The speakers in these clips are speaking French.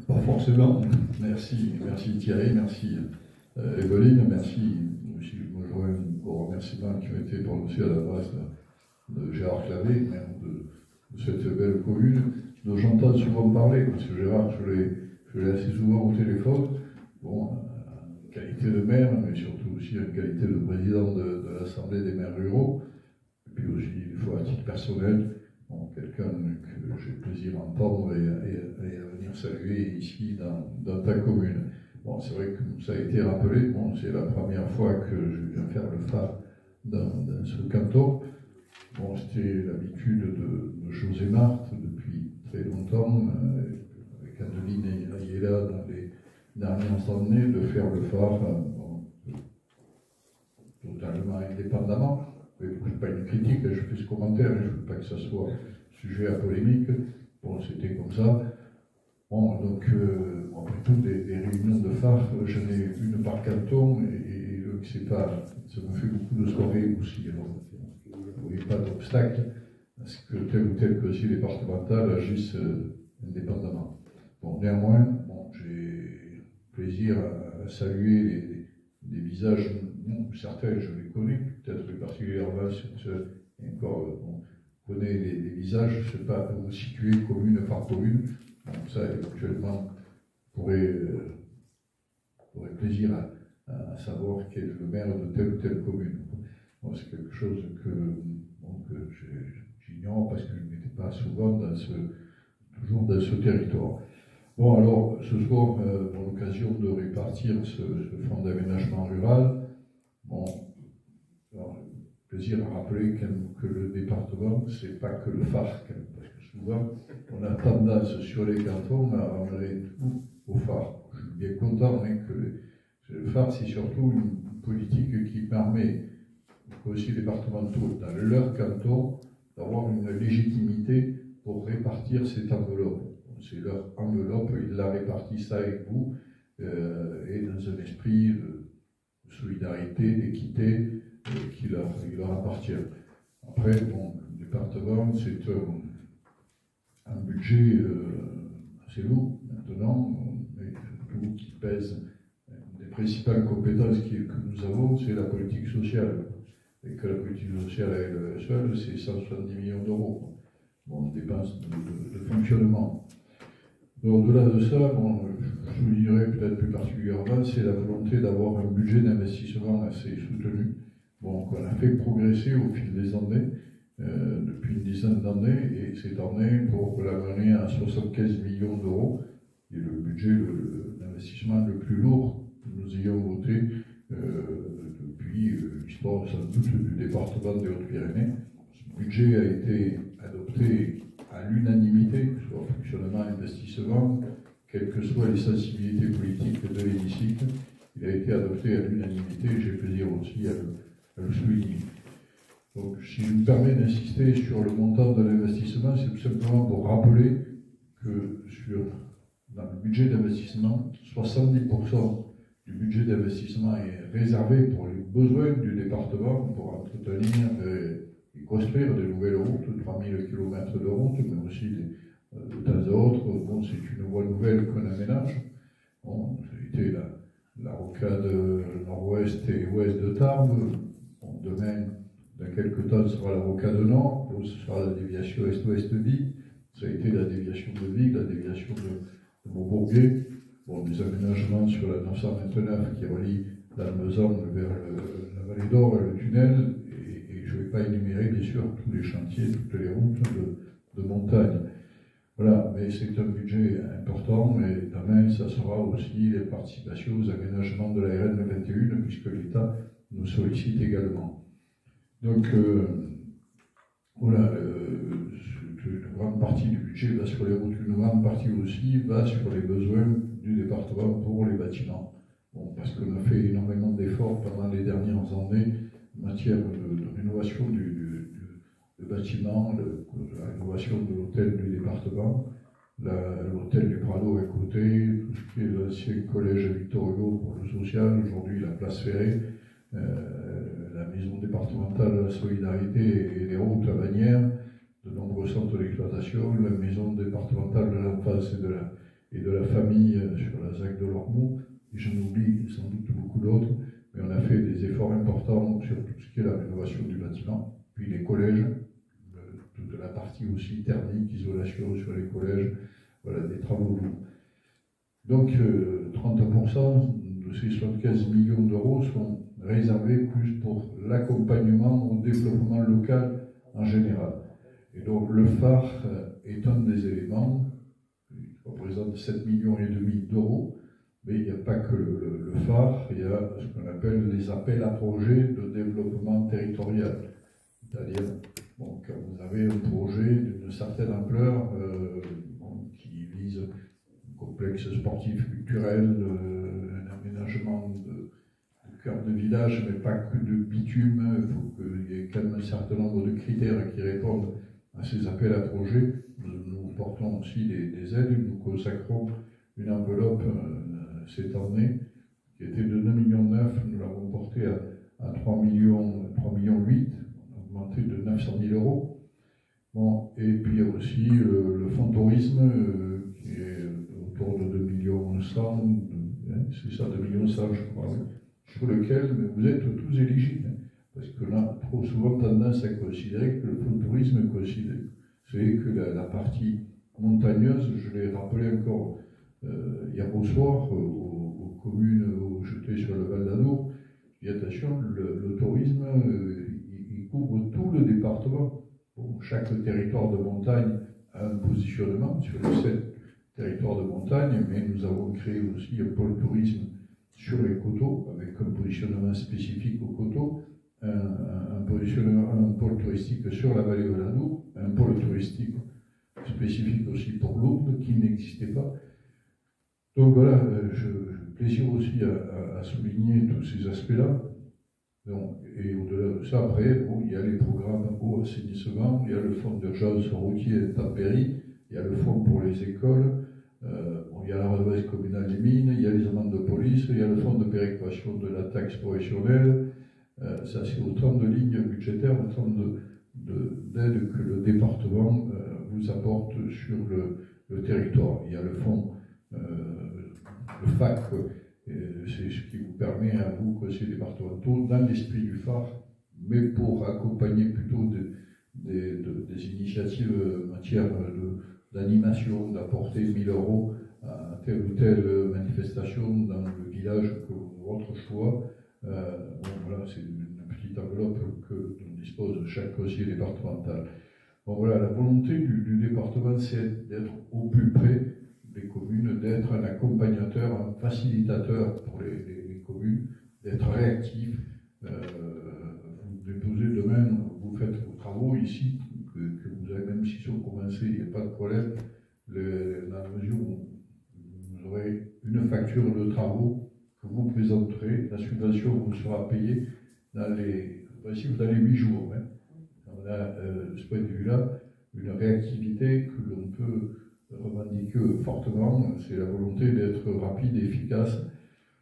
Pas forcément. Merci, merci Thierry, merci Evelyne, merci. Je me joins aux remerciements qui ont été prononcés à la base de Gérard Clavé, maire de cette belle commune, dont j'entends souvent parler, parce que Gérard, je l'ai assez souvent au téléphone, bon, en qualité de maire, mais surtout aussi en qualité de président de l'Assemblée des maires ruraux, et puis aussi, une fois à titre personnel, bon, quelqu'un que j'ai plaisir à entendre et à venir saluer ici dans ta commune. Bon, c'est vrai que ça a été rappelé, bon, c'est la première fois que je viens faire le phare dans ce canton. Bon, c'était l'habitude de José Marthe depuis très longtemps, avec Adeline Ayala dans les dernières années, de faire le phare bon, totalement indépendamment. Je ne fais pas une critique, je fais ce commentaire, je ne veux pas que ça soit sujet à polémique. Bon, c'était comme ça. Bon, donc, après tout, des réunions de phare, j'en ai une par canton, et c'est pas, ça me fait beaucoup de soirées aussi. Alors, il n'y a pas d'obstacle à ce que tel ou tel conseil départemental agisse indépendamment. Bon, néanmoins, bon, j'ai plaisir à saluer des visages, bon, certains je les connais, peut-être plus particulièrement encore, on connaît les visages, je ne sais pas où situer commune par commune. Bon, ça, éventuellement, j'aurais plaisir à savoir quel est le maire de telle ou telle commune. Bon, c'est quelque chose que j'ignore parce que je n'étais pas souvent toujours dans ce territoire. Bon, alors, ce soir, dans l'occasion de répartir ce fonds d'aménagement rural, bon, alors, plaisir à rappeler que le département, c'est pas que le phare, parce que souvent, on a tendance sur les cantons à ramener tout au phare. Je suis bien content que le phare, c'est surtout une politique qui permet aux conseils départementaux, dans leur canton, d'avoir une légitimité pour répartir cette enveloppe. C'est leur enveloppe, ils la répartissent avec vous, et dans un esprit de solidarité, d'équité, qui leur appartient. Après, bon, le département, c'est un budget assez lourd maintenant, mais surtout qui pèse. Une des principales compétences que nous avons, c'est la politique sociale. Et que la politique sociale à elle seule, c'est 170 millions d'euros. Bon, dépenses de fonctionnement. Au-delà de ça, bon, je vous dirais peut-être plus particulièrement, c'est la volonté d'avoir un budget d'investissement assez soutenu. Bon, qu'on a fait progresser au fil des années, depuis une dizaine d'années, et cette année, pour l'amener à 75 millions d'euros, et le budget d'investissement le plus lourd que nous ayons voté depuis l'histoire sans doute du département des Hautes-Pyrénées. Ce budget a été adopté à l'unanimité, soit fonctionnement, investissement, quelles que soient les sensibilités politiques de l'hémicycle, il a été adopté à l'unanimité, et j'ai plaisir aussi à le souligner. Donc, si je me permets d'insister sur le montant de l'investissement, c'est tout simplement pour rappeler que dans le budget d'investissement, 70% du budget d'investissement est réservé pour les besoins du département pour entretenir et construire de nouvelles routes, 3000 km de routes, mais aussi de temps à autre. Bon, c'est une voie nouvelle qu'on aménage. Bon, ça a été la rocade nord-ouest et ouest de Tarbes. Bon, demain, dans quelques temps, ce sera la rocade nord. Bon, ce sera la déviation est-ouest de Vic. Ça a été la déviation de Vic, la déviation de Beaubourguet. Bon, des aménagements sur la 929 qui relie l'Almezan vers la Vallée d'Or et le tunnel. Et je ne vais pas énumérer, bien sûr, tous les chantiers, toutes les routes de montagne. Voilà, mais c'est un budget important, et demain, ça sera aussi les participations aux aménagements de la RN 21, puisque l'État nous sollicite également. Donc, voilà, une grande partie du budget va sur les routes, une grande partie aussi va sur les besoins du département pour les bâtiments. Bon, parce qu'on a fait énormément d'efforts pendant les dernières années en matière de rénovation du bâtiment, la rénovation de l'hôtel du département, l'hôtel du Prado à côté, tout ce qui est l'ancien collège Victor Hugo pour le social, aujourd'hui la place Ferrée, la maison départementale de la solidarité et les routes à Bagnères, de nombreux centres d'exploitation, la maison départementale de l'enfance et de la famille sur la ZAC de Lormeau, et j'en oublie sans doute beaucoup d'autres, mais on a fait des efforts importants sur tout ce qui est la rénovation du bâtiment, puis les collèges, toute la partie aussi thermique, isolation sur les collèges, voilà, des travaux lourds. Donc 30% de ces 75 millions d'euros sont réservés plus pour l'accompagnement au développement local en général. Et donc le phare est un des éléments, il représente 7,5 millions d'euros, mais il n'y a pas que le phare, il y a ce qu'on appelle les appels à projets de développement territorial. C'est-à-dire, bon, quand vous avez un projet d'une certaine ampleur qui vise un complexe sportif, culturel, un aménagement de cœur de village, mais pas que de bitume, il faut qu'il y ait quand même un certain nombre de critères qui répondent à ces appels à projets. Nous portons aussi des aides, nous consacrons une enveloppe cette année qui était de 2,9 millions, nous l'avons portée à 3,8 millions, on a augmenté de 900 000 euros. Bon, et puis il y a aussi le fonds tourisme qui est autour de 2,1 millions, c'est ça, 2,1 millions, je crois, oui, sur lequel vous êtes tous éligibles. Parce que là, trop souvent tendance à considérer que le fonds tourisme c'est que la partie montagneuse, je l'ai rappelé encore hier au soir, aux communes où j'étais sur le Val d'Adour, je dis attention, le tourisme, il couvre tout le département. Bon, chaque territoire de montagne a un positionnement sur les 7 territoires de montagne, mais nous avons créé aussi un pôle tourisme sur les coteaux, avec un positionnement spécifique aux coteaux, un pôle touristique sur la vallée de l'Adour, un pôle touristique spécifique aussi pour l'Aude, qui n'existait pas. Donc voilà, j'ai plaisir aussi à souligner tous ces aspects-là. Et au-delà de ça, après, bon, il y a les programmes eau, assainissement, il y a le fonds d'urgence routier et intempéries, il y a le fonds pour les écoles, il y a la redevance communale des mines, il y a les amendes de police, il y a le fonds de péréquation de la taxe professionnelle. Ça, c'est autant de lignes budgétaires, autant d'aides que le département vous apporte sur le territoire. Il y a le fonds, le FAC, c'est ce qui vous permet à vous, conseillers départementaux, dans l'esprit du phare, mais pour accompagner plutôt des initiatives en matière d'animation, d'apporter 1 000 euros à telle ou telle manifestation dans le village que votre choix. Bon, voilà, c'est une petite enveloppe dont dispose chaque conseiller départemental. Bon, voilà, la volonté du département, c'est d'être au plus près des communes, d'être un accompagnateur, un facilitateur pour les communes, d'être réactif. Vous déposez demain, vous faites vos travaux ici, que vous avez, même s'ils sont commencés, il n'y a pas de problème, dans la mesure où vous aurez une facture de travaux que vous présenterez, la subvention vous sera payée dans les 8 jours. Hein. On a, de ce point de vue-là, une réactivité que l'on peut revendique fortement, c'est la volonté d'être rapide et efficace.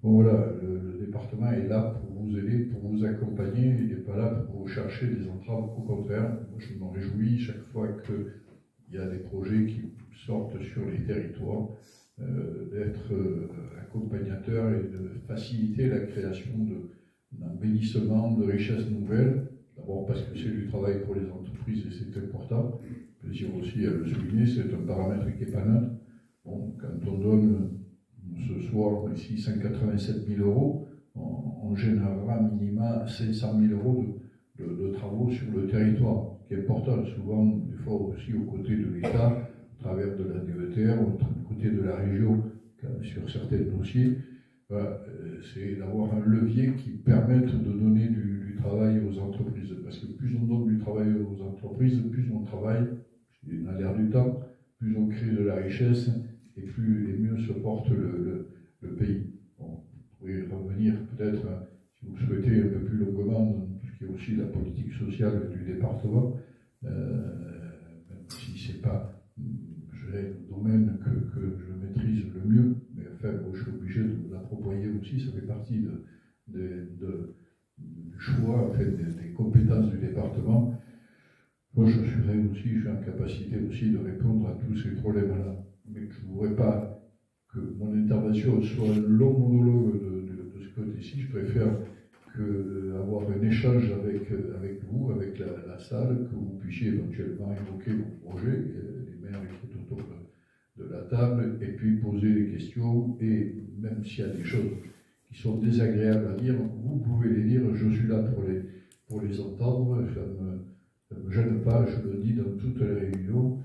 Bon voilà, le département est là pour vous aider, pour vous accompagner, il n'est pas là pour vous chercher des entraves, au contraire. Moi, je m'en réjouis chaque fois qu'il y a des projets qui sortent sur les territoires, d'être accompagnateur et de faciliter la création d'embellissements, de richesses nouvelles. D'abord parce que c'est du travail pour les entreprises et c'est important. Plaisir aussi à le souligner, c'est un paramètre qui n'est pas neutre. Bon, quand on donne ce soir ici 187 000 euros, on générera minima 500 000 euros de travaux sur le territoire, qui est important. Souvent, des fois aussi aux côtés de l'État, à travers de la DETR, aux côtés de la région, sur certains dossiers. Voilà, c'est d'avoir un levier qui permette de donner du travail aux entreprises. Parce que plus on donne du travail aux entreprises, plus on travaille dans l'air du temps, plus on crée de la richesse et mieux se porte le pays. Bon, vous pouvez revenir peut-être, si vous souhaitez, un peu plus longuement dans tout ce qui est aussi la politique sociale du département, même si ce n'est pas le domaine que je maîtrise le mieux, mais enfin, bon, je suis obligé de vous l'approprier aussi, ça fait partie du choix, en fait, des compétences du département. Moi, je suis en capacité aussi de répondre à tous ces problèmes-là. Mais je ne voudrais pas que mon intervention soit un long monologue de ce côté-ci. Je préfère avoir un échange avec vous, avec la salle, que vous puissiez éventuellement évoquer vos projets, les maires qui sont autour de la table, et puis poser des questions, et même s'il y a des choses qui sont désagréables à dire, vous pouvez les dire, je suis là pour les entendre, ça ne me gêne pas, je le dis dans toutes les réunions,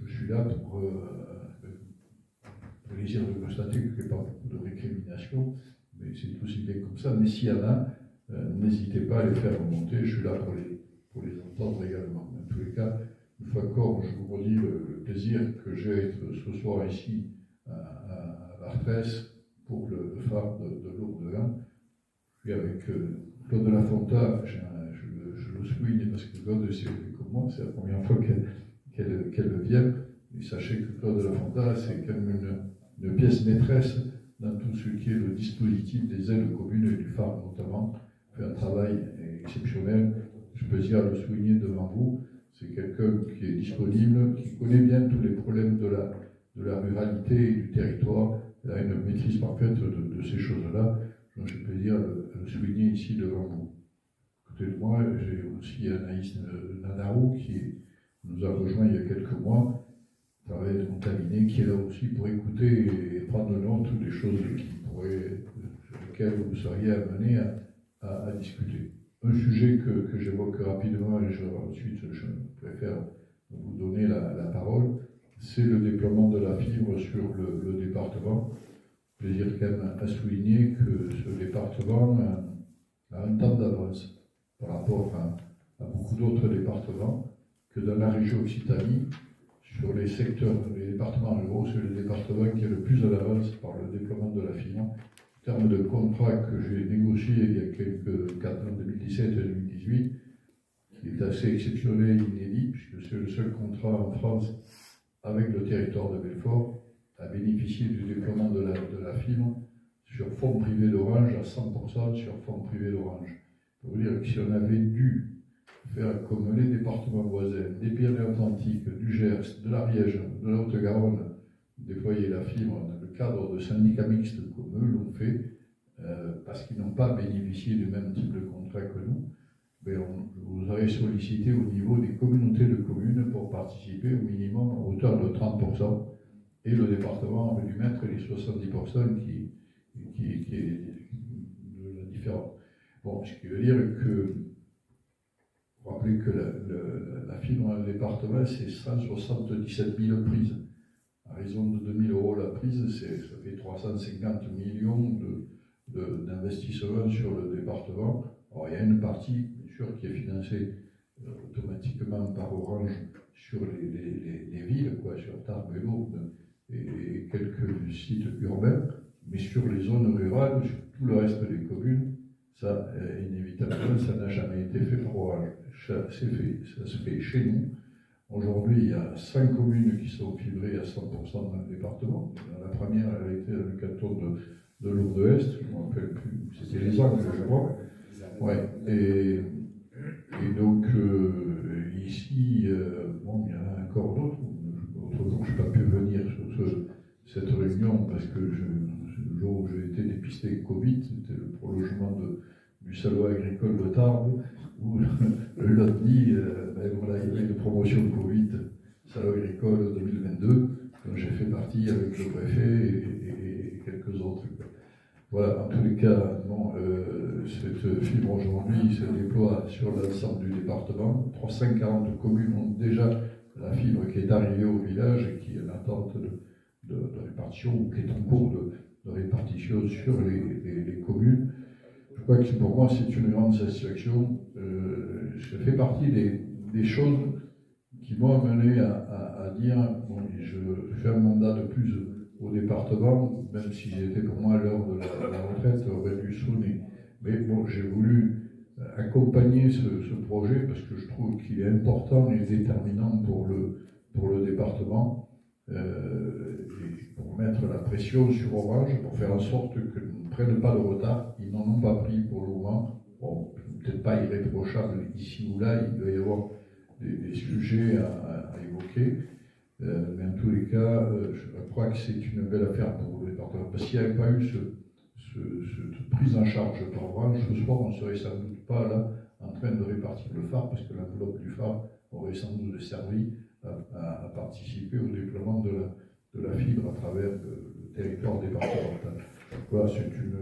je suis là pour plaisir de constater qu'il n'y a pas beaucoup de récriminations, mais c'est aussi bien comme ça, mais s'il y en a, n'hésitez pas à les faire remonter, je suis là pour les entendre également. En tous les cas, une fois encore, je vous redis le plaisir que j'ai d'être ce soir ici à l'Artresse pour le phare de Lourdes 1. Je suis avec Claude Lafonta, je le souligne parce que Claude c'est comme moi, c'est la première fois qu'elle vient. Et sachez que Claude Lafonta, c'est quand même une pièce maîtresse dans tout ce qui est le dispositif des aides communes et du phare notamment. Fait un travail exceptionnel, je peux dire le souligner devant vous. C'est quelqu'un qui est disponible, qui connaît bien tous les problèmes de la ruralité et du territoire. Elle a une maîtrise parfaite de ces choses-là. Donc je peux dire le souligner ici devant vous. À côté de moi, j'ai aussi Anaïs Nadarou qui nous a rejoint il y a quelques mois, travaille dans mon cabinet, qui est là aussi pour écouter et prendre note des choses sur lesquelles vous seriez amenés à discuter. Un sujet que j'évoque rapidement, et ensuite je préfère vous donner la parole, c'est le déploiement de la fibre sur le département. Plaisir quand même à souligner que ce département a un temps d'avance par rapport à beaucoup d'autres départements, que dans la région Occitanie, sur les secteurs, les départements ruraux, c'est le département qui est le plus à l'avance par le déploiement de la fibre. En termes de contrat que j'ai négocié il y a quelques 4 ans, 2017 et 2018, qui est assez exceptionnel et inédit, puisque c'est le seul contrat en France avec le territoire de Belfort à bénéficier du déploiement de la fibre sur fonds privés d'Orange à 100% sur fonds privés d'Orange. Ça veut dire que si on avait dû faire comme les départements voisins, des Pyrénées-Atlantiques, du Gers, de l'Ariège, de la Haute-Garonne, déployer la fibre dans le cadre de syndicats mixtes comme eux l'ont fait, parce qu'ils n'ont pas bénéficié du même type de contrat que nous, mais on vous aurait sollicité au niveau des communautés de communes pour participer au minimum à hauteur de 30%, et le département aurait dû mettre les 70% qui est de la différence. Bon, ce qui veut dire que vous rappelez que la fibre dans le département, c'est 177 000 prises. À raison de 2 000 € la prise, ça fait 350 millions d'investissements sur le département. Alors, il y a une partie, bien sûr, qui est financée automatiquement par Orange sur les villes, sur Tarbes et Lourdes et quelques sites urbains, mais sur les zones rurales, sur tout le reste des communes, ça, inévitablement, ça n'a jamais été fait par Orange. Ça se fait chez nous. Aujourd'hui, il y a 5 communes qui sont fibrées à 100% dans le département. La première, elle a été dans le canton de Lourdes-Est, je ne me rappelle plus, c'était les Angles, je crois. Ouais. Et donc, ici, il y en a encore d'autres. L'autre jour, je n'ai pas pu venir sur cette réunion parce que le jour où j'ai été dépisté Covid, c'était le prolongement du salon agricole de Tarbes, où le LOTNI, il y avait une promotion de Covid, salon agricole 2022, dont j'ai fait partie avec le préfet et quelques autres. Voilà, en tous les cas, cette fibre aujourd'hui se déploie sur l'ensemble du département. 340 communes ont déjà la fibre qui est arrivée au village et qui est en attente de répartition ou qui est en cours de répartition sur les communes. Je crois que pour moi c'est une grande satisfaction. Ça fait partie des choses qui m'ont amené à dire bon, je fais un mandat de plus au département, même si j'étais pour moi à l'heure de la retraite, aurait dû sonner. Mais bon, j'ai voulu accompagner ce projet parce que je trouve qu'il est important et déterminant pour le département et pour mettre la pression sur Orange, pour faire en sorte qu'ils ne prennent pas de retard. Ils n'en ont pas pris pour le moment. Bon, peut-être pas irréprochable ici ou là, il doit y avoir des sujets à évoquer. Mais en tous les cas, je crois que c'est une belle affaire pour le département. Parce qu'il n'y avait pas eu cette prise en charge par branche, ce soir, on ne serait sans doute pas là en train de répartir le phare, parce que l'enveloppe du phare aurait sans doute servi à participer au déploiement de la fibre à travers le territoire départemental. Voilà, c'est une